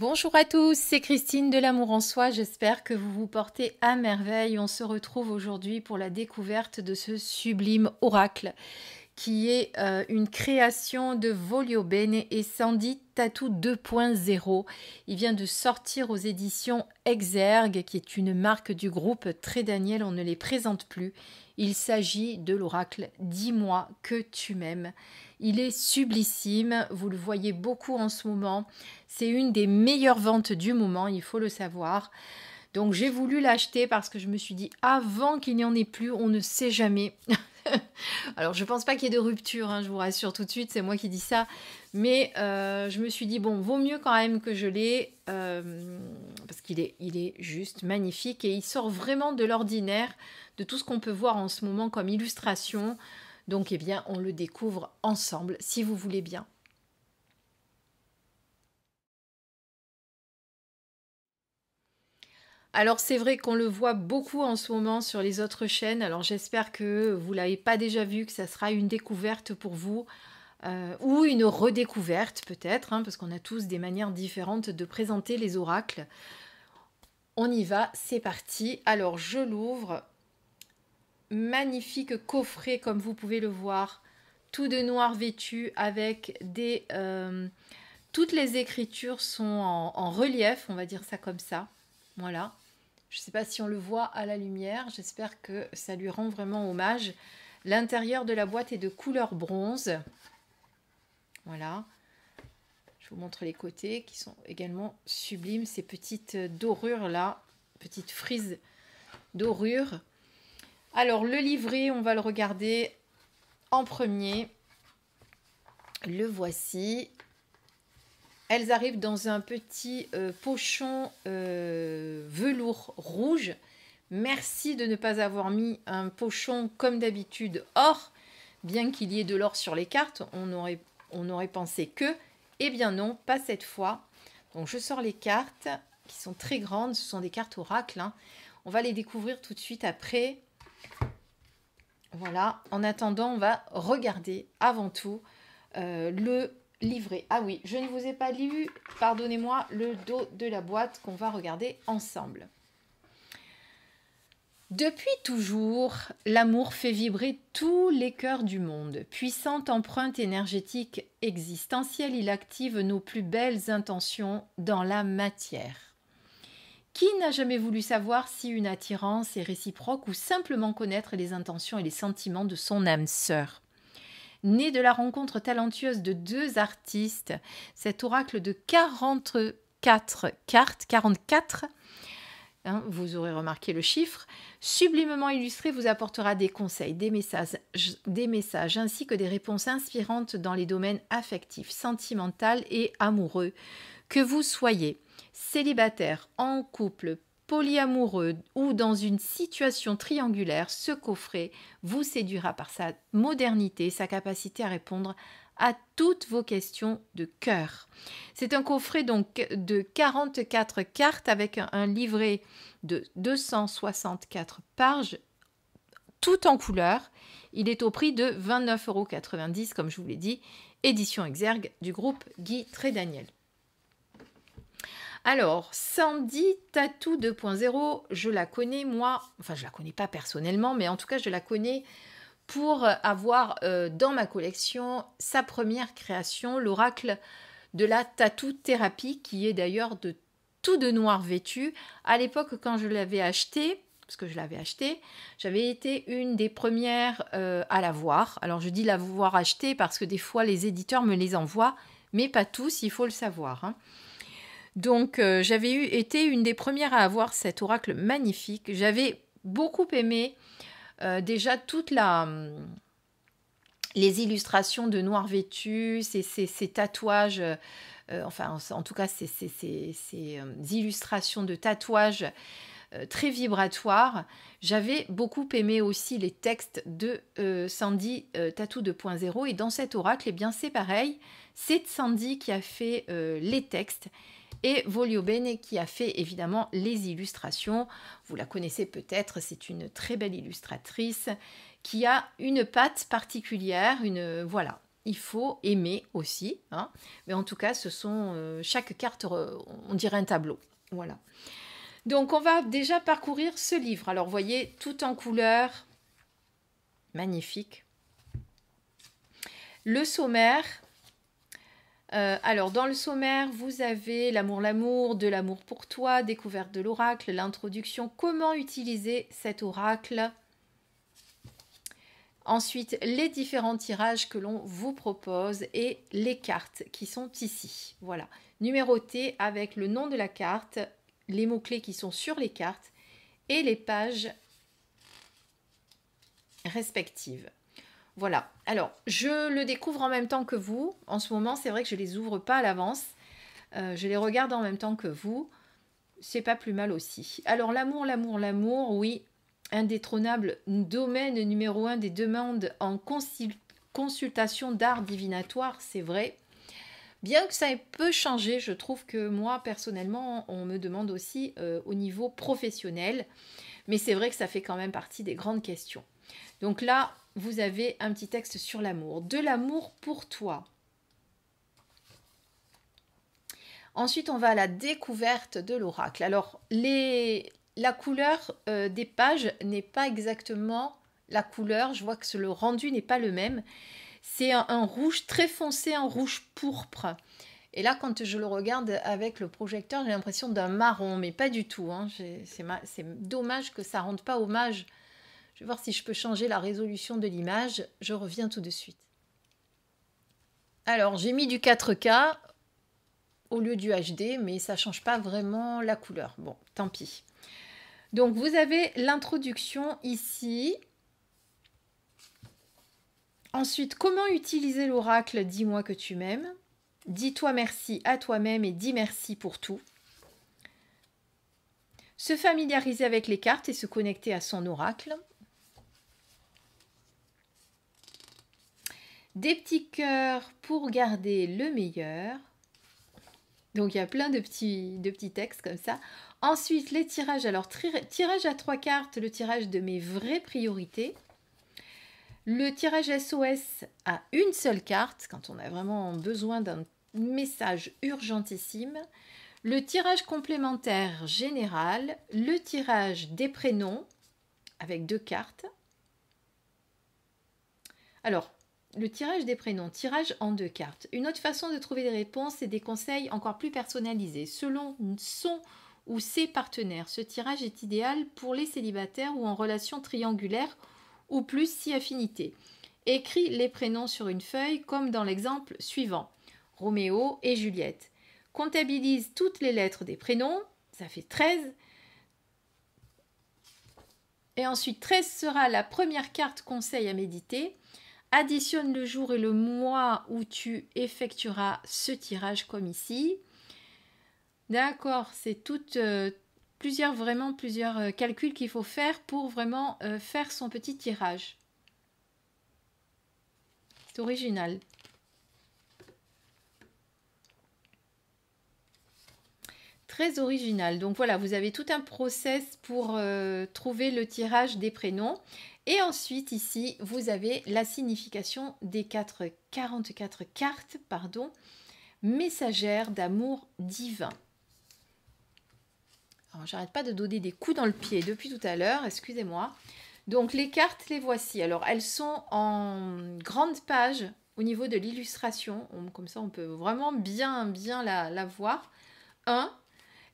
Bonjour à tous, c'est Christine de l'Amour en Soi, j'espère que vous vous portez à merveille. On se retrouve aujourd'hui pour la découverte de ce sublime oracle qui est une création de Voglio Bene et Sandy Tattoo 2.0. Il vient de sortir aux éditions Exergue, qui est une marque du groupe Très Daniel, on ne les présente plus. Il s'agit de l'oracle « Dis-moi que tu m'aimes ». Il est sublissime, vous le voyez beaucoup en ce moment. C'est une des meilleures ventes du moment, il faut le savoir. Donc j'ai voulu l'acheter parce que je me suis dit, avant qu'il n'y en ait plus, on ne sait jamais. Alors je pense pas qu'il y ait de rupture, hein, je vous rassure tout de suite, c'est moi qui dis ça. Mais je me suis dit, bon, vaut mieux quand même que je l'ai, parce qu'il est juste magnifique et il sort vraiment de l'ordinaire, de tout ce qu'on peut voir en ce moment comme illustration. Donc eh bien, on le découvre ensemble, si vous voulez bien. Alors c'est vrai qu'on le voit beaucoup en ce moment sur les autres chaînes, alors j'espère que vous ne l'avez pas déjà vu, que ça sera une découverte pour vous, ou une redécouverte peut-être, hein, parce qu'on a tous des manières différentes de présenter les oracles. On y va, c'est parti. Alors je l'ouvre, magnifique coffret comme vous pouvez le voir, tout de noir vêtu avec des... toutes les écritures sont en relief, on va dire ça comme ça, voilà. Je ne sais pas si on le voit à la lumière, j'espère que ça lui rend vraiment hommage. L'intérieur de la boîte est de couleur bronze. Voilà. Je vous montre les côtés qui sont également sublimes. Ces petites dorures là, petites frises dorures. Alors le livret, on va le regarder en premier. Le voici. Elles arrivent dans un petit pochon velours rouge. Merci de ne pas avoir mis un pochon comme d'habitude or, bien qu'il y ait de l'or sur les cartes. On aurait pensé que, eh bien non, pas cette fois. Donc je sors les cartes qui sont très grandes. Ce sont des cartes oracle, hein. On va les découvrir tout de suite après. Voilà. En attendant, on va regarder avant tout le livret. Ah oui, je ne vous ai pas lu, pardonnez-moi, le dos de la boîte qu'on va regarder ensemble. Depuis toujours, l'amour fait vibrer tous les cœurs du monde. Puissante empreinte énergétique existentielle, il active nos plus belles intentions dans la matière. Qui n'a jamais voulu savoir si une attirance est réciproque ou simplement connaître les intentions et les sentiments de son âme sœur ? Né de la rencontre talentueuse de deux artistes, cet oracle de 44 cartes, 44, hein, vous aurez remarqué le chiffre, sublimement illustré vous apportera des conseils, des messages ainsi que des réponses inspirantes dans les domaines affectifs, sentimentaux et amoureux. Que vous soyez célibataire, en couple, polyamoureux ou dans une situation triangulaire, ce coffret vous séduira par sa modernité, sa capacité à répondre à toutes vos questions de cœur. C'est un coffret donc de 44 cartes avec un livret de 264 pages, tout en couleur. Il est au prix de 29,90 €, comme je vous l'ai dit, édition Exergue du groupe Guy Très Daniel. Alors, Sandy Tattoo 2.0, je la connais moi, enfin je la connais pas personnellement, mais en tout cas je la connais pour avoir dans ma collection sa première création, l'oracle de la tattoo thérapie, qui est d'ailleurs de tout de noir vêtu. À l'époque quand je l'avais acheté, parce que je l'avais acheté, j'avais été une des premières à l'avoir. Alors je dis l'avoir acheté parce que des fois les éditeurs me les envoient, mais pas tous, il faut le savoir, hein. Donc j'avais été une des premières à avoir cet oracle magnifique. J'avais beaucoup aimé déjà toutes les illustrations de noir vêtu, ces tatouages, enfin en tout cas ces illustrations de tatouages très vibratoires. J'avais beaucoup aimé aussi les textes de Sandy Tattoo 2.0 et dans cet oracle, eh bien c'est pareil, c'est Sandy qui a fait les textes et Voglio Bene qui a fait évidemment les illustrations. Vous la connaissez peut-être, c'est une très belle illustratrice qui a une patte particulière, voilà. il faut aimer aussi, hein. Mais en tout cas, ce sont chaque carte, on dirait un tableau. Voilà. Donc, on va déjà parcourir ce livre. Alors, vous voyez, tout en couleur, magnifique. Le sommaire. Alors, dans le sommaire, vous avez l'amour, de l'amour pour toi, découverte de l'oracle, l'introduction, comment utiliser cet oracle. Ensuite, les différents tirages que l'on vous propose et les cartes qui sont ici. Voilà, numérotées avec le nom de la carte, les mots-clés qui sont sur les cartes et les pages respectives. Voilà, alors je le découvre en même temps que vous. En ce moment, c'est vrai que je ne les ouvre pas à l'avance. Je les regarde en même temps que vous. C'est pas plus mal aussi. Alors l'amour, oui, indétrônable domaine numéro 1 des demandes en consultation d'art divinatoire, c'est vrai. Bien que ça ait peu changé, je trouve que moi, personnellement, on me demande aussi au niveau professionnel. Mais c'est vrai que ça fait quand même partie des grandes questions. Donc là, vous avez un petit texte sur l'amour. De l'amour pour toi. Ensuite, on va à la découverte de l'oracle. Alors, la couleur des pages n'est pas exactement la couleur. Je vois que le rendu n'est pas le même. C'est un rouge très foncé, un rouge pourpre. Et là, quand je le regarde avec le projecteur, j'ai l'impression d'un marron, mais pas du tout, hein. C'est dommage que ça ne rende pas hommage. Je vais voir si je peux changer la résolution de l'image. Je reviens tout de suite. Alors, j'ai mis du 4K au lieu du HD, mais ça ne change pas vraiment la couleur. Bon, tant pis. Donc, vous avez l'introduction ici. Ensuite, comment utiliser l'oracle? Dis-moi que tu m'aimes. Dis-toi merci à toi-même et dis merci pour tout. Se familiariser avec les cartes et se connecter à son oracle. Des petits cœurs pour garder le meilleur. Donc, il y a plein de petits textes comme ça. Ensuite, les tirages. Alors, tirage à 3 cartes, le tirage de mes vraies priorités. Le tirage SOS à une seule carte, quand on a vraiment besoin d'un message urgentissime. Le tirage complémentaire général. Le tirage des prénoms avec 2 cartes. Alors, le tirage des prénoms, tirage en 2 cartes. Une autre façon de trouver des réponses et des conseils encore plus personnalisés. Selon son ou ses partenaires, ce tirage est idéal pour les célibataires ou en relation triangulaire ou plus si affinité. Écris les prénoms sur une feuille comme dans l'exemple suivant. Roméo et Juliette. Comptabilise toutes les lettres des prénoms, ça fait 13. Et ensuite, 13 sera la première carte conseil à méditer. Additionne le jour et le mois où tu effectueras ce tirage comme ici. D'accord, c'est plusieurs calculs qu'il faut faire pour vraiment faire son petit tirage. C'est original. Très original. Donc voilà, vous avez tout un process pour trouver le tirage des prénoms. Et ensuite, ici, vous avez la signification des 44 cartes, messagères d'amour divin. Alors, j'arrête pas de donner des coups dans le pied depuis tout à l'heure, excusez-moi. Donc, les cartes, les voici. Alors, elles sont en grande page au niveau de l'illustration. Comme ça, on peut vraiment bien la voir. 1.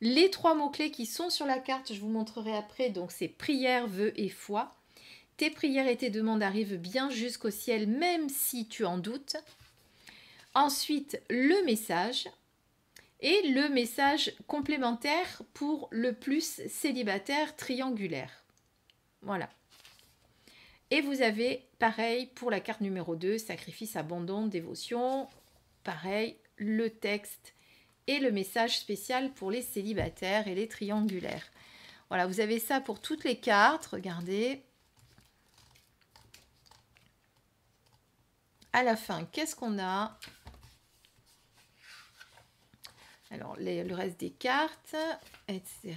Les 3 mots-clés qui sont sur la carte, je vous montrerai après. Donc, c'est prière, vœux et foi. Tes prières et tes demandes arrivent bien jusqu'au ciel, même si tu en doutes. Ensuite, le message. Et le message complémentaire pour le plus célibataire triangulaire. Voilà. Et vous avez, pareil, pour la carte numéro 2, sacrifice, abandon, dévotion. Pareil, le texte et le message spécial pour les célibataires et les triangulaires. Voilà, vous avez ça pour toutes les cartes. Regardez. À la fin, qu'est-ce qu'on a? Alors, le reste des cartes, etc.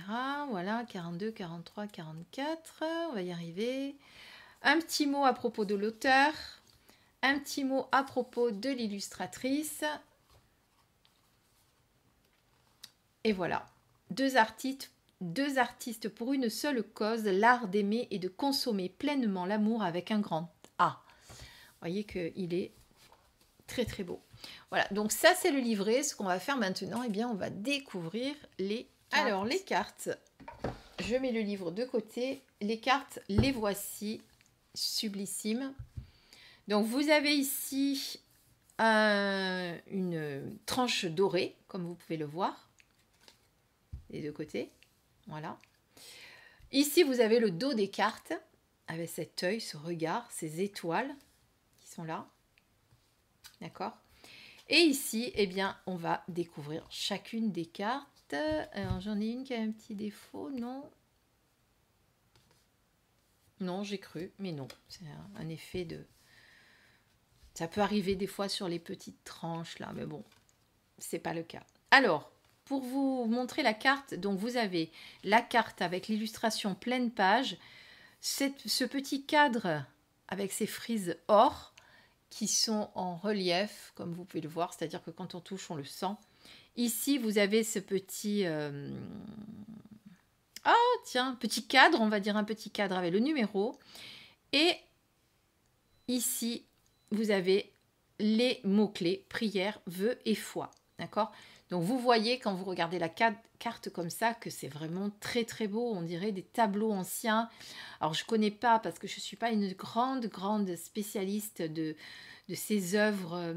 Voilà, 42, 43, 44. On va y arriver. Un petit mot à propos de l'auteur. un petit mot à propos de l'illustratrice. Et voilà, deux artistes pour une seule cause, l'art d'aimer et de consommer pleinement l'amour avec un grand A. Vous voyez qu'il est très très beau. Voilà, donc ça c'est le livret. Ce qu'on va faire maintenant, eh bien, on va découvrir les cartes. Alors les cartes, je mets le livre de côté. Les cartes, les voici, sublissimes. Donc vous avez ici une tranche dorée, comme vous pouvez le voir, des deux côtés. Voilà. Ici vous avez le dos des cartes, avec cet œil, ce regard, ces étoiles qui sont là. D'accord. Et ici, eh bien, on va découvrir chacune des cartes. Alors j'en ai une qui a un petit défaut, non? Non, j'ai cru, mais non. C'est un effet de... Ça peut arriver des fois sur les petites tranches là, mais bon, c'est pas le cas. Alors, pour vous montrer la carte, donc vous avez la carte avec l'illustration pleine page, ce petit cadre avec ces frises or qui sont en relief, comme vous pouvez le voir, c'est-à-dire que quand on touche, on le sent. Ici, vous avez ce petit... tiens, petit cadre, on va dire un petit cadre avec le numéro. Et ici, vous avez les mots-clés, prière, vœux et foi. D'accord? Donc, vous voyez, quand vous regardez la carte comme ça, que c'est vraiment très, très beau. On dirait des tableaux anciens. Alors, je ne connais pas, parce que je ne suis pas une grande spécialiste de ces œuvres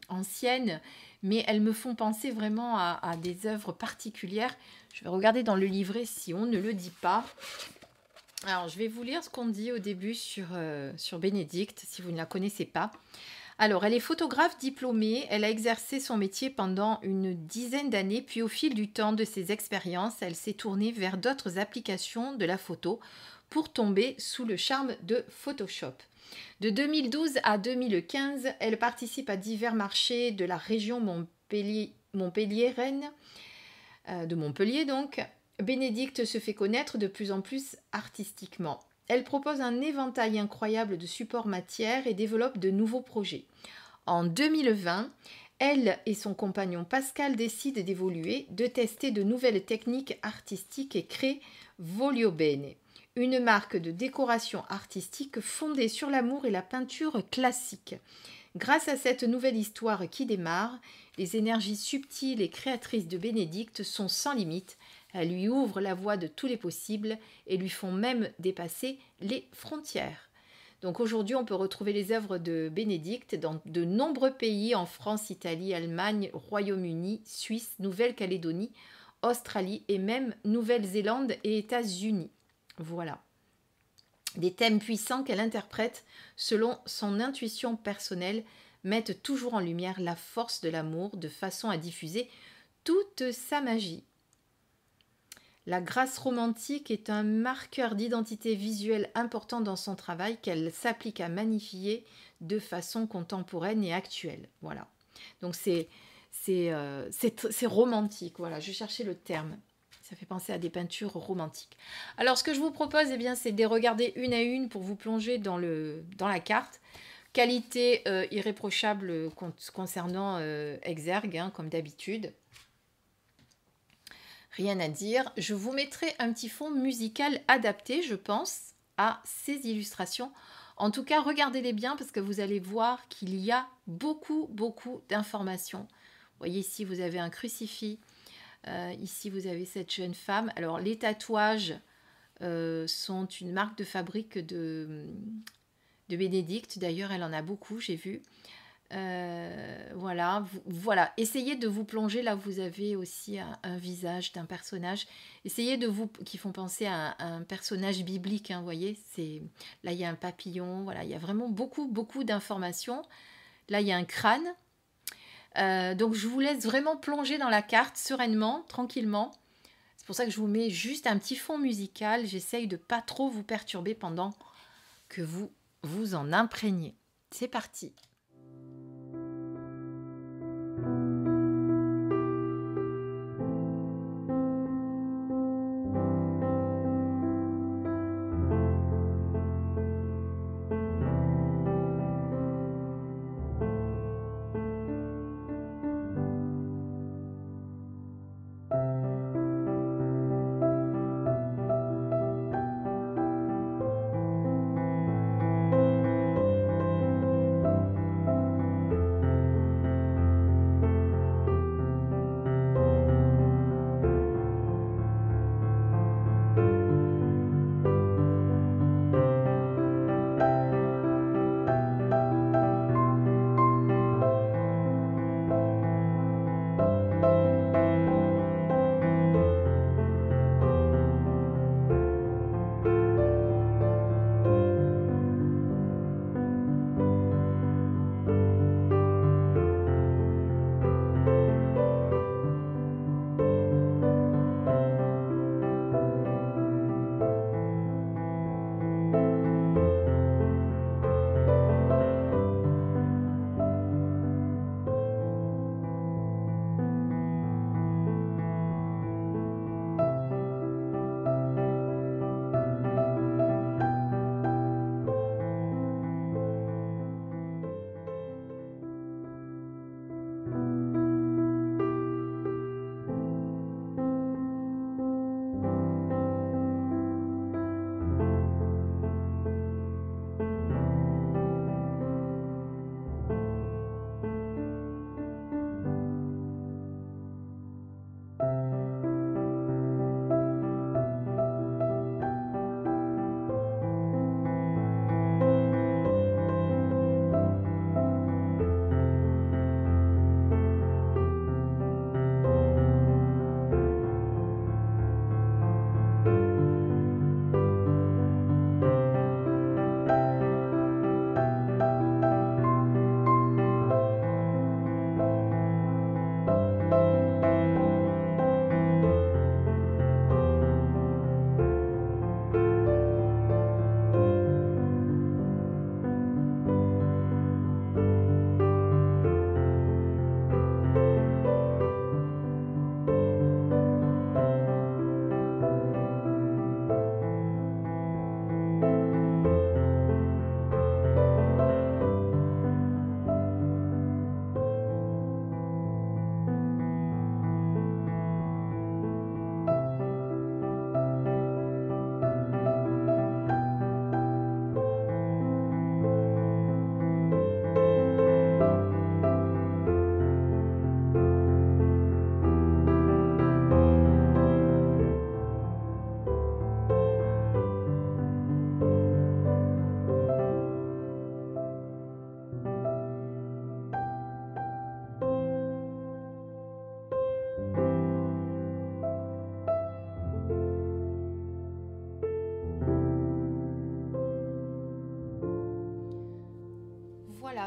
anciennes, mais elles me font penser vraiment à des œuvres particulières. Je vais regarder dans le livret si on ne le dit pas. Alors, je vais vous lire ce qu'on dit au début sur Bénédicte, si vous ne la connaissez pas. Alors, elle est photographe diplômée, elle a exercé son métier pendant une dizaine d'années, puis au fil du temps de ses expériences, elle s'est tournée vers d'autres applications de la photo pour tomber sous le charme de Photoshop. De 2012 à 2015, elle participe à divers marchés de la région Montpellier-Rennes, de Montpellier donc. Bénédicte se fait connaître de plus en plus artistiquement. Elle propose un éventail incroyable de supports matières et développe de nouveaux projets. En 2020, elle et son compagnon Pascal décident d'évoluer, de tester de nouvelles techniques artistiques et créent Voglio Bene, une marque de décoration artistique fondée sur l'amour et la peinture classique. Grâce à cette nouvelle histoire qui démarre, les énergies subtiles et créatrices de Bénédicte sont sans limite. Elles lui ouvrent la voie de tous les possibles et lui font même dépasser les frontières. Donc aujourd'hui, on peut retrouver les œuvres de Bénédicte dans de nombreux pays, en France, Italie, Allemagne, Royaume-Uni, Suisse, Nouvelle-Calédonie, Australie et même Nouvelle-Zélande et États-Unis. Voilà. Des thèmes puissants qu'elle interprète selon son intuition personnelle mettent toujours en lumière la force de l'amour de façon à diffuser toute sa magie. La grâce romantique est un marqueur d'identité visuelle important dans son travail qu'elle s'applique à magnifier de façon contemporaine et actuelle. Voilà. Donc c'est romantique. Voilà, je cherchais le terme. Ça fait penser à des peintures romantiques. Alors, ce que je vous propose, eh bien, c'est de les regarder une à une pour vous plonger dans la carte. Qualité irréprochable concernant Exergue, hein, comme d'habitude. Rien à dire. Je vous mettrai un petit fond musical adapté, je pense, à ces illustrations. En tout cas, regardez-les bien parce que vous allez voir qu'il y a beaucoup d'informations. Vous voyez ici, vous avez un crucifix. Ici, vous avez cette jeune femme. Alors, les tatouages sont une marque de fabrique de Bénédicte. D'ailleurs, elle en a beaucoup, j'ai vu. Voilà, essayez de vous plonger là où vous avez aussi un visage d'un personnage. Essayez de vous qui font penser à un personnage biblique, hein, vous voyez, là il y a un papillon, voilà, il y a vraiment beaucoup d'informations. Là il y a un crâne. Donc je vous laisse vraiment plonger dans la carte sereinement, tranquillement. C'est pour ça que je vous mets juste un petit fond musical. J'essaye de pas trop vous perturber pendant que vous vous en imprégnez. C'est parti.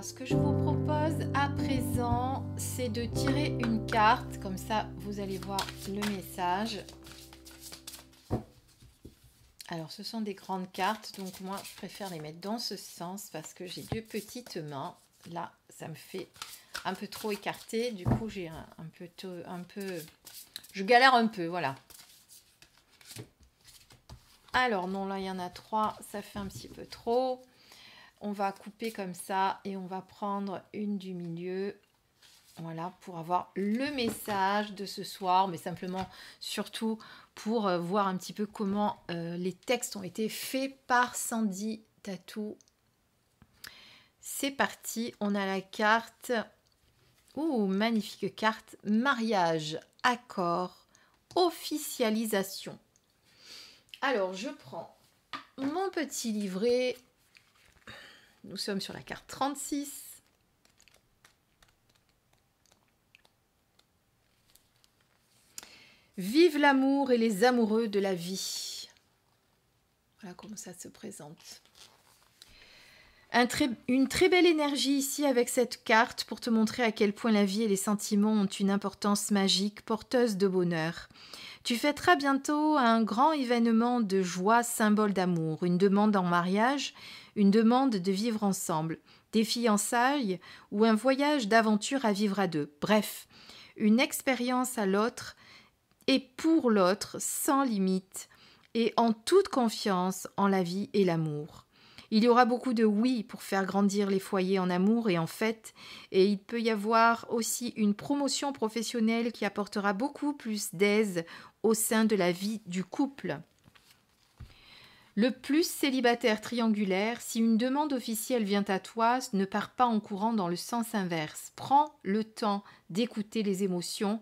Voilà, ce que je vous propose à présent, c'est de tirer une carte. Comme ça, vous allez voir le message. Alors, ce sont des grandes cartes, donc moi, je préfère les mettre dans ce sens parce que j'ai 2 petites mains. Là, ça me fait un peu trop écarté. Du coup, j'ai un peu... Je galère un peu, voilà. Alors, non, là, il y en a 3. Ça fait un petit peu trop. On va couper comme ça et on va prendre une du milieu. Voilà, pour avoir le message de ce soir, mais simplement, surtout, pour voir un petit peu comment les textes ont été faits par Sandy Tattoo. C'est parti, on a la carte, magnifique carte, mariage, accord, officialisation. Alors, je prends mon petit livret, nous sommes sur la carte 36. Vive l'amour et les amoureux de la vie. Voilà comment ça se présente. Une très belle énergie ici avec cette carte pour te montrer à quel point la vie et les sentiments ont une importance magique, porteuse de bonheur. Tu fêteras bientôt un grand événement de joie, symbole d'amour, une demande en mariage, une demande de vivre ensemble, des fiançailles ou un voyage d'aventure à vivre à 2. Bref, une expérience à l'autre et pour l'autre sans limite et en toute confiance en la vie et l'amour. Il y aura beaucoup de oui pour faire grandir les foyers en amour et en fête, et il peut y avoir aussi une promotion professionnelle qui apportera beaucoup plus d'aise au sein de la vie du couple. Le plus célibataire triangulaire, si une demande officielle vient à toi, ne pars pas en courant dans le sens inverse. Prends le temps d'écouter tes émotions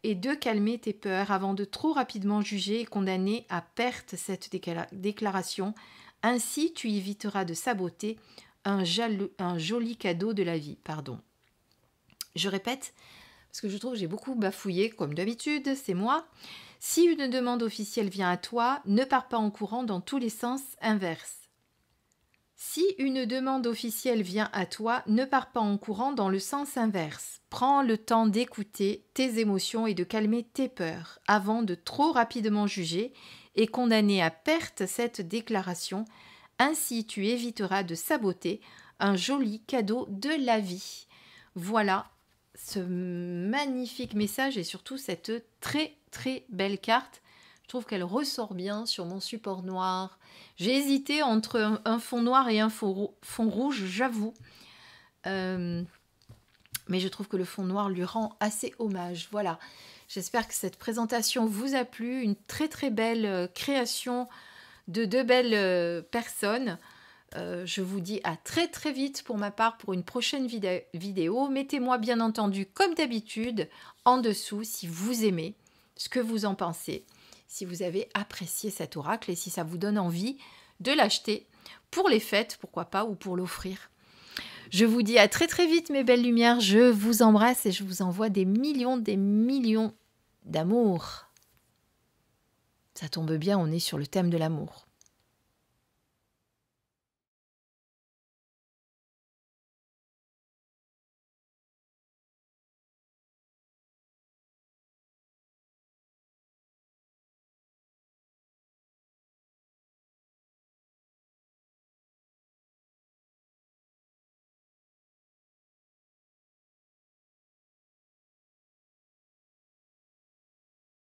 et de calmer tes peurs avant de trop rapidement juger et condamner à perte cette déclaration. Ainsi, tu éviteras de saboter un joli cadeau de la vie. Je répète, parce que je trouve que j'ai beaucoup bafouillé, comme d'habitude, c'est moi. Si une demande officielle vient à toi, ne pars pas en courant dans tous les sens inverses. Si une demande officielle vient à toi, ne pars pas en courant dans le sens inverse. Prends le temps d'écouter tes émotions et de calmer tes peurs avant de trop rapidement juger et condamner à perte cette déclaration. Ainsi, tu éviteras de saboter un joli cadeau de la vie. Voilà ce magnifique message et surtout cette très très belle carte. Je trouve qu'elle ressort bien sur mon support noir. J'ai hésité entre un fond noir et un fond rouge, j'avoue. Mais je trouve que le fond noir lui rend assez hommage. Voilà, j'espère que cette présentation vous a plu. Une très très belle création de 2 belles personnes. Je vous dis à très très vite pour ma part pour une prochaine vidéo. Mettez-moi bien entendu comme d'habitude en dessous si vous aimez, ce que vous en pensez, si vous avez apprécié cet oracle et si ça vous donne envie de l'acheter pour les fêtes, pourquoi pas, ou pour l'offrir. Je vous dis à très très vite mes belles lumières, je vous embrasse et je vous envoie des millions d'amour. Ça tombe bien, on est sur le thème de l'amour.